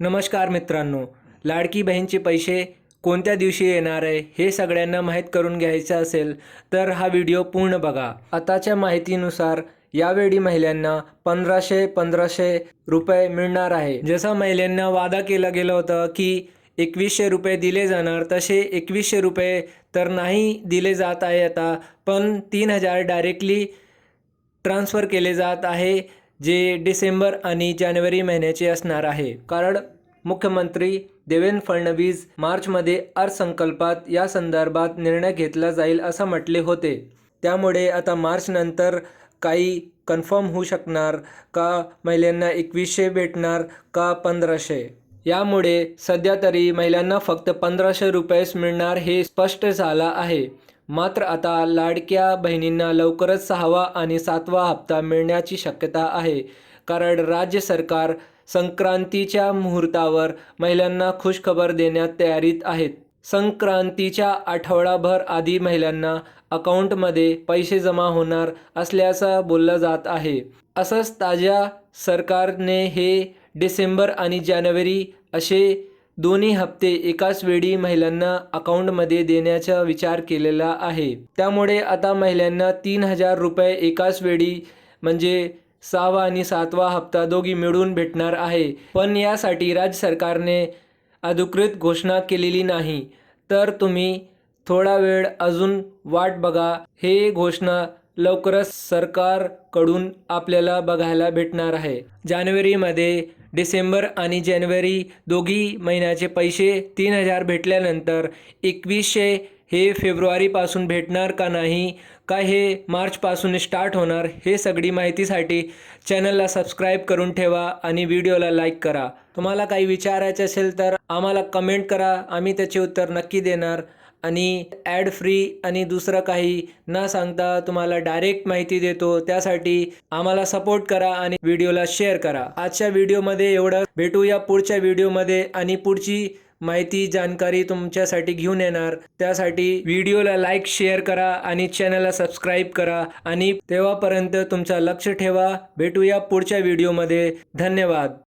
नमस्कार मित्रांनो, लाडकी बहीणचे पैसे कोणत्या दिवशी येणार आहे हे सगळ्यांना माहीत करून घ्यायचं असेल तर हा व्हिडिओ पूर्ण बघा। आताच्या माहितीनुसार यावेळी महिलांना 1500 रुपये मिळणार आहे। जसं महिलांना वादा केला गेला होता की 2100 रुपये दिले जाणार, तसे 2100 रुपये तर नाही दिले जात आहे आता, पण 3000 डायरेक्टली ट्रान्सफ़र केले जात आहे, जे डिसेंबर आणि जानेवारी महिन्याचे असणार आहे। कारण मुख्यमंत्री देवेंद्र फडणवीस मार्चमध्ये अर्थसंकल्पात या संदर्भात निर्णय घेतला जाईल असं म्हटले होते। त्यामुळे आता मार्च नंतर काही कन्फर्म होऊ शकणार का महिलांना 2100 भेटणार का 1500। यामुळे सध्या तरी महिलांना फक्त 1500 रुपयेच मिळणार हे स्पष्ट झालं आहे। मात्र आता लाडक्या बहिणींना लवकरच 6वा आणि 7वा हप्ता मिळण्याची शक्यता आहे। कारण राज्य सरकार संक्रांतीच्या मुहूर्तावर महिलांना खुशखबर देण्यात तयारीत आहेत। संक्रांतीच्या आठवडाभर आधी महिलांना अकाउंटमध्ये पैसे जमा होणार असल्याचं बोललं जात आहे। असंच ताज्या सरकारने हे डिसेंबर आणि जानेवारी असे दोन्ही हप्ते एकाच वेळी महिलांना अकाउंटमध्ये देण्याचा विचार केलेला आहे। त्यामुळे आता महिलांना 3000 रुपये एकाच वेळी म्हणजे 6वा आणि 7वा हप्ता दोघी मिळून भेटणार आहे। पण यासाठी राज्य सरकारने अधिकृत घोषणा केलेली नाही, तर तुम्ही थोडा वेळ अजून वाट बघा। हे घोषणा लवकरच सरकारकडून आपल्याला बघायला भेटणार आहे। जानेवारीमध्ये डिसेंबर आणि जानेवारी दोघी महिन्याचे पैसे 3000 भेटल्यानंतर 2100 हे फेब्रुवारीपासून भेटणार का नाही, का हे मार्चपासून स्टार्ट होणार, हे सगळी माहितीसाठी चॅनलला सबस्क्राईब करून ठेवा आणि व्हिडिओला लाईक करा। तुम्हाला काही विचारायचे असेल तर आम्हाला कमेंट करा, आम्ही त्याचे उत्तर नक्की देणार। आणि ॲड फ्री आणि दुसरं काही न सांगता तुम्हाला डायरेक्ट माहिती देतो, त्यासाठी आम्हाला सपोर्ट करा आणि व्हिडिओला शेअर करा। आजच्या व्हिडिओमध्ये एवढं, भेटूया पुढच्या व्हिडिओमध्ये आणि पुढची माहिती जानकारी तुमच्यासाठी घेऊन येणार। त्यासाठी व्हिडिओला लाईक शेअर करा आणि चॅनलला सबस्क्राईब करा आणि तेव्हापर्यंत तुमचं लक्ष ठेवा। भेटूया पुढच्या व्हिडिओमध्ये। धन्यवाद।